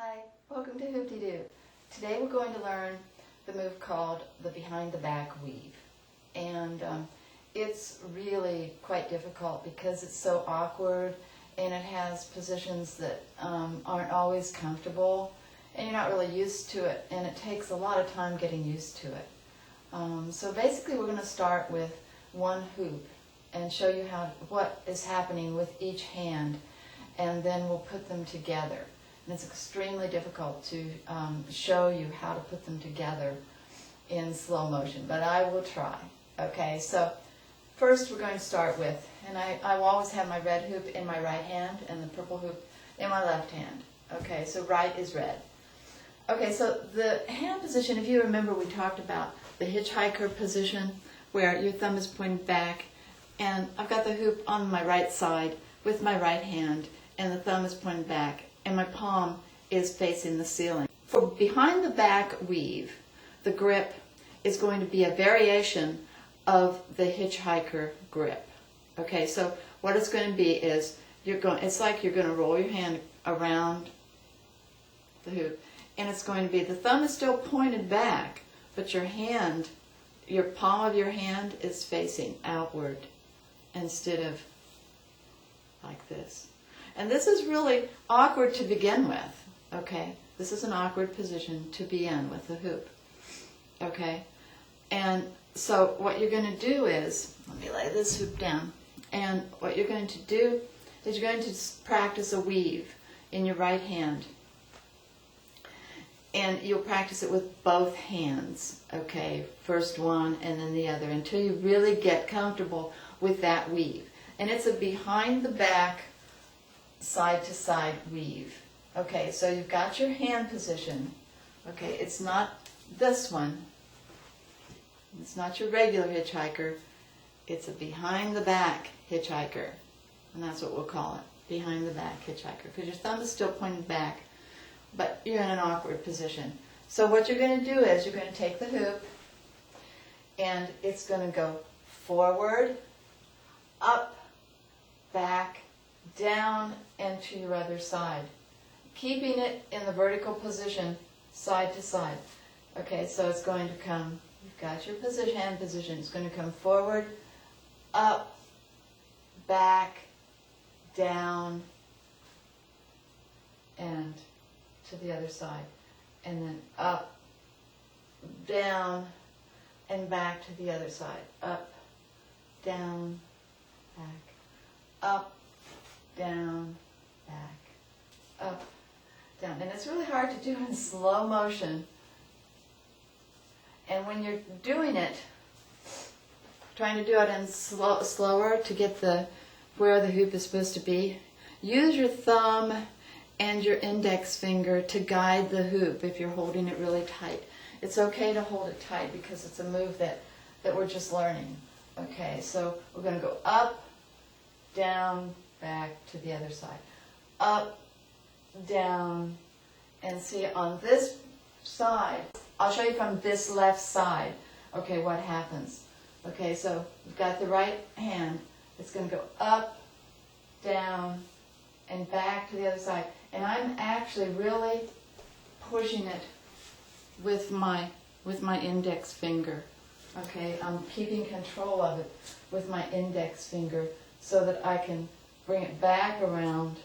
Hi, welcome to Hoop-de-Doo. Today we're going to learn the move called the behind the back weave. And it's really quite difficult because it's so awkward and it has positions that aren't always comfortable and you're not really used to it, and it takes a lot of time getting used to it. So basically we're going to start with one hoop and show you what is happening with each hand, and then we'll put them together. And it's extremely difficult to show you how to put them together in slow motion, but I will try. Okay, so first we're going to start with, and I will always have my red hoop in my right hand and the purple hoop in my left hand. Okay, so right is red. Okay, so the hand position, if you remember, we talked about the hitchhiker position where your thumb is pointed back, and I've got the hoop on my right side with my right hand, and the thumb is pointed back, and my palm is facing the ceiling. For behind the back weave, the grip is going to be a variation of the hitchhiker grip. Okay, so what it's going to be is it's like you're going to roll your hand around the hoop, and it's going to be, the thumb is still pointed back, but your palm of your hand is facing outward instead of like this. And this is really awkward to begin with, okay? This is an awkward position to be in with the hoop, okay? And so what you're going to do is, let me lay this hoop down, and what you're going to do is you're going to practice a weave in your right hand. And you'll practice it with both hands, okay? First one and then the other, until you really get comfortable with that weave. And it's a behind the back, side to side weave. Okay, so you've got your hand position. Okay, it's not this one. It's not your regular hitchhiker. It's a behind the back hitchhiker. And that's what we'll call it, behind the back hitchhiker. Because your thumb is still pointed back, but you're in an awkward position. So what you're going to do is you're going to take the hoop, and it's going to go forward, up, back, down, and to your other side, keeping it in the vertical position side to side. Okay, so it's going to come, you've got your hand position, it's going to come forward, up, back, down, and to the other side, and then up, down, and back to the other side, up, down, back, up, down, back, up, down. And it's really hard to do in slow motion. And when you're doing it, trying to do it in slower to get where the hoop is supposed to be, use your thumb and your index finger to guide the hoop if you're holding it really tight. It's okay to hold it tight because it's a move that we're just learning. Okay, so we're going to go up, down, back to the other side. Up, down, and see on this side, I'll show you from this left side, okay, what happens. Okay, so we've got the right hand. It's going to go up, down, and back to the other side. And I'm actually really pushing it with my index finger. Okay, I'm keeping control of it with my index finger so that I can bring it back around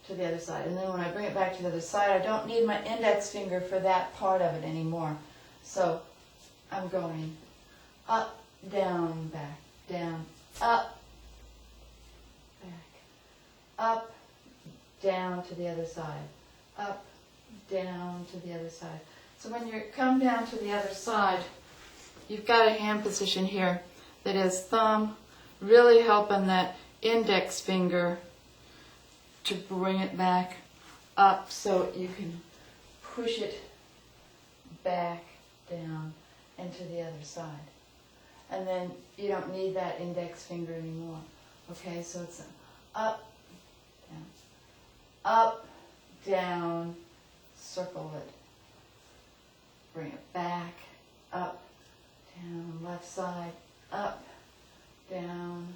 to the other side. And then when I bring it back to the other side, I don't need my index finger for that part of it anymore. So I'm going up, down, back, down, up, back, up, down to the other side, up, down to the other side. So when you come down to the other side, you've got a hand position here that is thumb really helping that index finger to bring it back up so you can push it back, down, and to the other side. And then you don't need that index finger anymore. Okay, so it's up, down, up, down, circle it, bring it back, up, down, left side, up, down.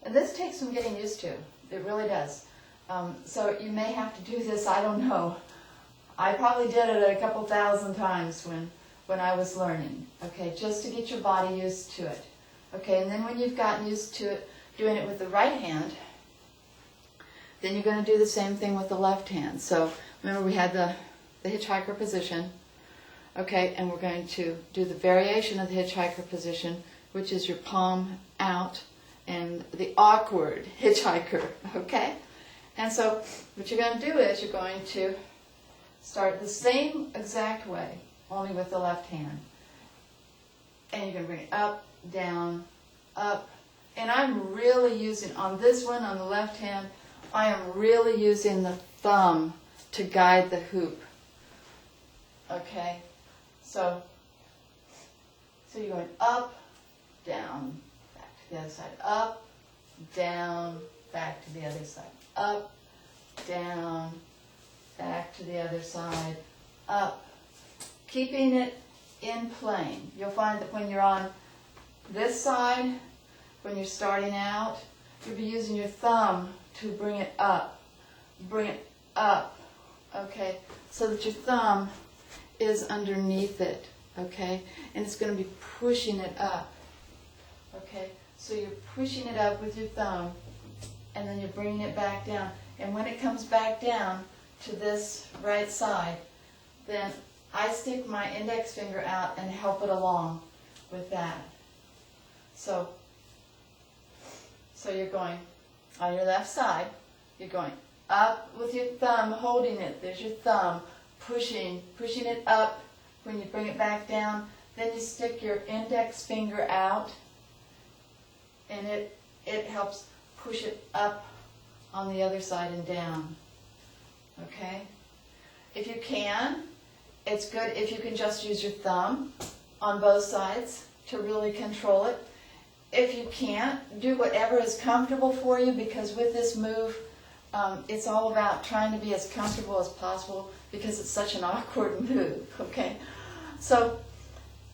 And this takes some getting used to. It really does. So you may have to do this, I don't know. I probably did it a couple thousand times when I was learning, okay, just to get your body used to it. Okay, and then when you've gotten used to it, doing it with the right hand, then you're going to do the same thing with the left hand. So remember we had the hitchhiker position, okay, and we're going to do the variation of the hitchhiker position, which is your palm out, and the awkward hitchhiker, okay? And so what you're going to do is you're going to start the same exact way, only with the left hand. And you're going to bring it up, down, up. And I'm really using, on this one, on the left hand, I am really using the thumb to guide the hoop. Okay? So you're going up, down, back to the other side. Up, down, back to the other side. Up, down, back to the other side. Up. Keeping it in plane. You'll find that when you're on this side, when you're starting out, you'll be using your thumb to bring it up, okay, so that your thumb is underneath it, okay, and it's going to be pushing it up, okay, so you're pushing it up with your thumb, and then you're bringing it back down, and when it comes back down to this right side, then I stick my index finger out and help it along with that. So you're going on your left side, you're going up with your thumb, holding it. There's your thumb, pushing it up. When you bring it back down, then you stick your index finger out, and it helps push it up on the other side and down. Okay? If you can, it's good if you can just use your thumb on both sides to really control it. If you can't, do whatever is comfortable for you, because with this move, it's all about trying to be as comfortable as possible because it's such an awkward move, okay? So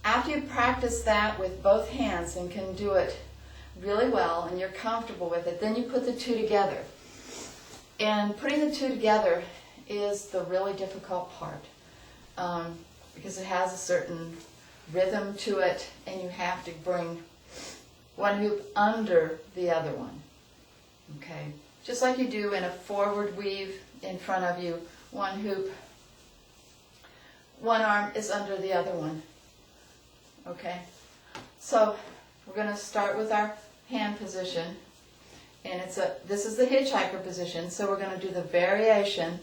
after you practice that with both hands and can do it really well and you're comfortable with it, then you put the two together. And putting the two together is the really difficult part because it has a certain rhythm to it, and you have to bring one hoop under the other one, okay? Just like you do in a forward weave in front of you, one hoop, one arm is under the other one, okay? So we're going to start with our hand position, and this is the hitchhiker position, so we're going to do the variation.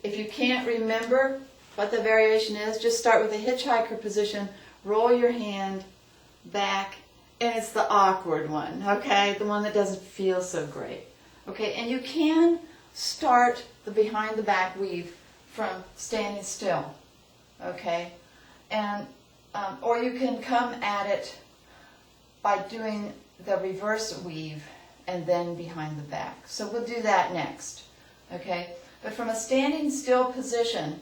If you can't remember what the variation is, just start with the hitchhiker position, roll your hand back, and it's the awkward one, okay? The one that doesn't feel so great, okay? And you can start the behind the back weave from standing still, okay? And or you can come at it by doing the reverse weave and then behind the back. So we'll do that next, okay? But from a standing still position,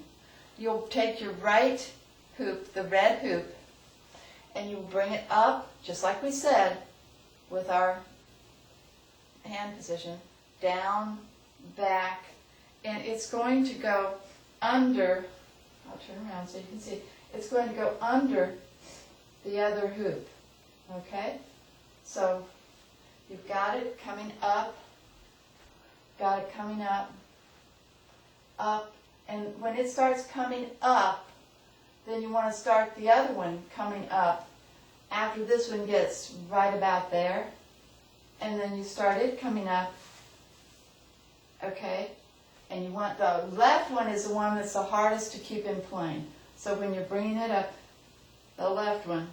you'll take your right hoop, the red hoop, and you bring it up, just like we said, with our hand position, down, back, and it's going to go under, I'll turn around so you can see, it's going to go under the other hoop, okay? So you've got it coming up, up, and when it starts coming up, then you want to start the other one coming up after this one gets right about there, and then you start it coming up, okay? And you want the left one is the one that's the hardest to keep in plane. So when you're bringing it up, the left one,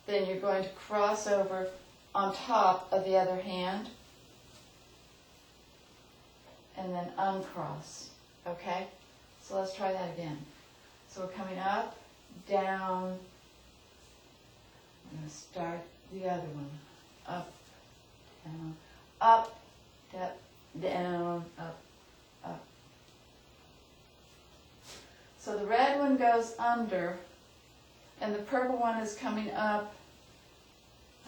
then you're going to cross over on top of the other hand, and then uncross, okay? So let's try that again. So we're coming up, down, I'm going to start the other one, up, down, up. So the red one goes under, and the purple one is coming up,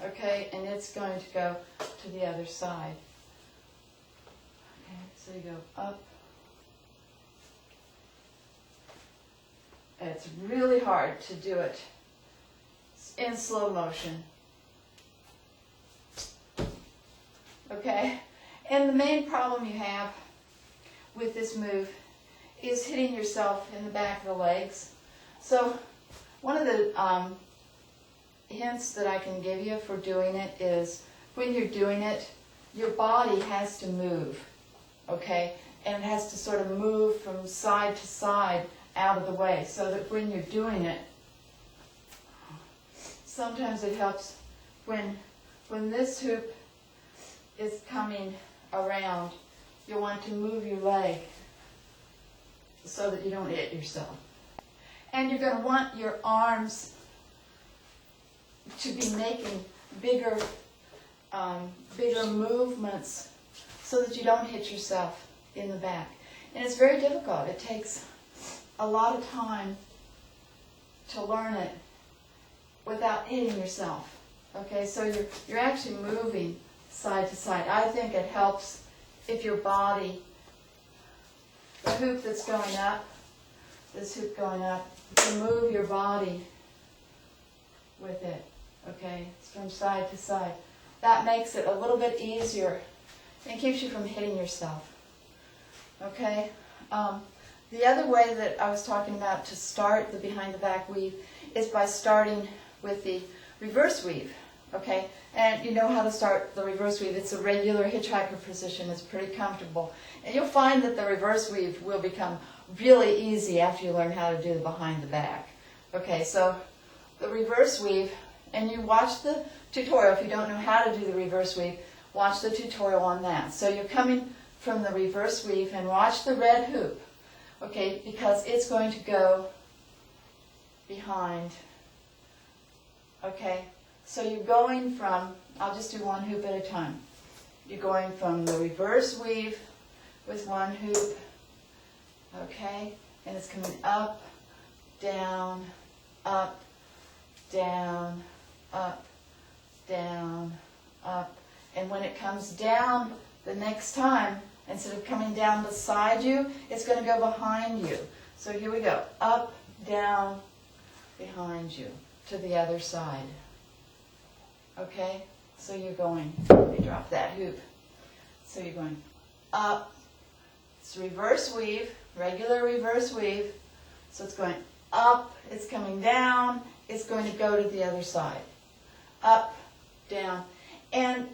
okay, and it's going to go to the other side. Okay, so you go up. It's really hard to do it in slow motion. Okay? And the main problem you have with this move is hitting yourself in the back of the legs. So one of the hints that I can give you for doing it is when you're doing it, your body has to move, okay? And it has to sort of move from side to side out of the way so that when you're doing it, sometimes it helps when this hoop is coming around, you'll want to move your leg so that you don't hit yourself. And you're going to want your arms to be making bigger movements so that you don't hit yourself in the back. And it's very difficult. It takes a lot of time to learn it without hitting yourself. Okay, so you're actually moving side to side. I think it helps if your body, the hoop that's going up, this hoop going up, you move your body with it. Okay, it's from side to side. That makes it a little bit easier and keeps you from hitting yourself. Okay, the other way that I was talking about to start the behind the back weave is by starting with the reverse weave. Okay, and you know how to start the reverse weave. It's a regular hitchhiker position. It's pretty comfortable. And you'll find that the reverse weave will become really easy after you learn how to do the behind the back. Okay, so the reverse weave, and you watch the tutorial. If you don't know how to do the reverse weave, watch the tutorial on that. So you're coming from the reverse weave and watch the red hoop, okay, because it's going to go behind. Okay, so you're going from, I'll just do one hoop at a time. You're going from the reverse weave with one hoop, okay, and it's coming up, down, up, down, up, down, up. And when it comes down the next time, instead of coming down beside you, it's going to go behind you. So here we go. Up, down, behind you to the other side. Okay? So you're going, let me drop that hoop. So you're going up. It's reverse weave, regular reverse weave. So it's going up, it's coming down, it's going to go to the other side. Up, down. And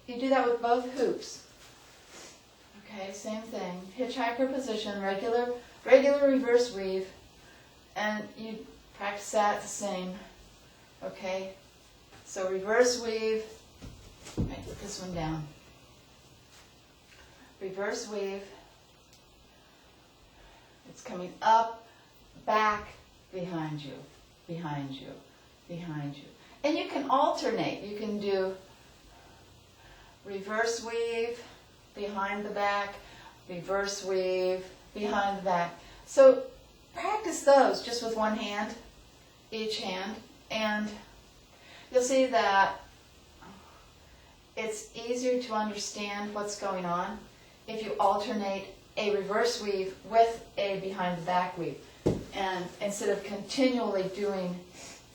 you do that with both hoops. Okay, same thing. Hitchhiker position, regular reverse weave, and you practice that the same. Okay, so reverse weave. Let me put this one down. Reverse weave. It's coming up, back, behind you, behind you, behind you. And you can alternate. You can do reverse weave, behind the back, reverse weave, behind the back. So practice those just with one hand, each hand, and you'll see that it's easier to understand what's going on if you alternate a reverse weave with a behind the back weave, and instead of continually doing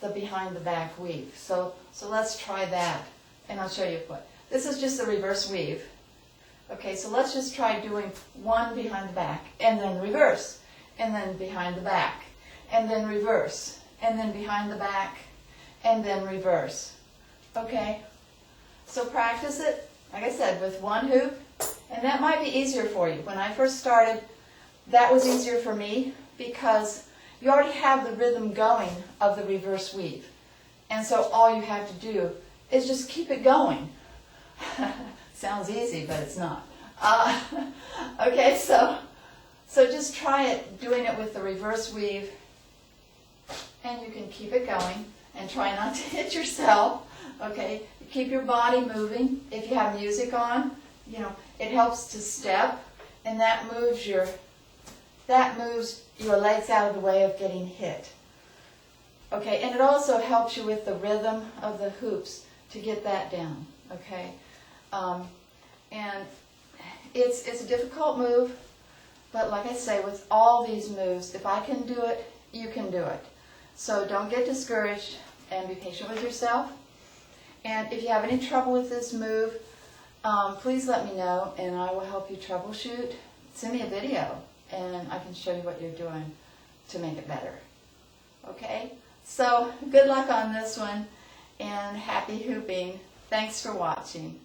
the behind the back weave. So let's try that, and I'll show you what. This is just the reverse weave. Okay, so let's just try doing one behind the back, and then reverse, and then behind the back, and then reverse, and then behind the back, and then reverse. Okay, so practice it, like I said, with one hoop, and that might be easier for you. When I first started, that was easier for me because you already have the rhythm going of the reverse weave. And so all you have to do is just keep it going. Sounds easy, but it's not. Okay, so just try it, doing it with the reverse weave, and you can keep it going and try not to hit yourself. Okay, keep your body moving. If you have music on, you know, it helps to step, and that moves your legs out of the way of getting hit. Okay, and it also helps you with the rhythm of the hoops to get that down. Okay, and It's a difficult move, but like I say, with all these moves, if I can do it, you can do it. So don't get discouraged and be patient with yourself. And if you have any trouble with this move, please let me know and I will help you troubleshoot. Send me a video and I can show you what you're doing to make it better. Okay? So good luck on this one and happy hooping. Thanks for watching.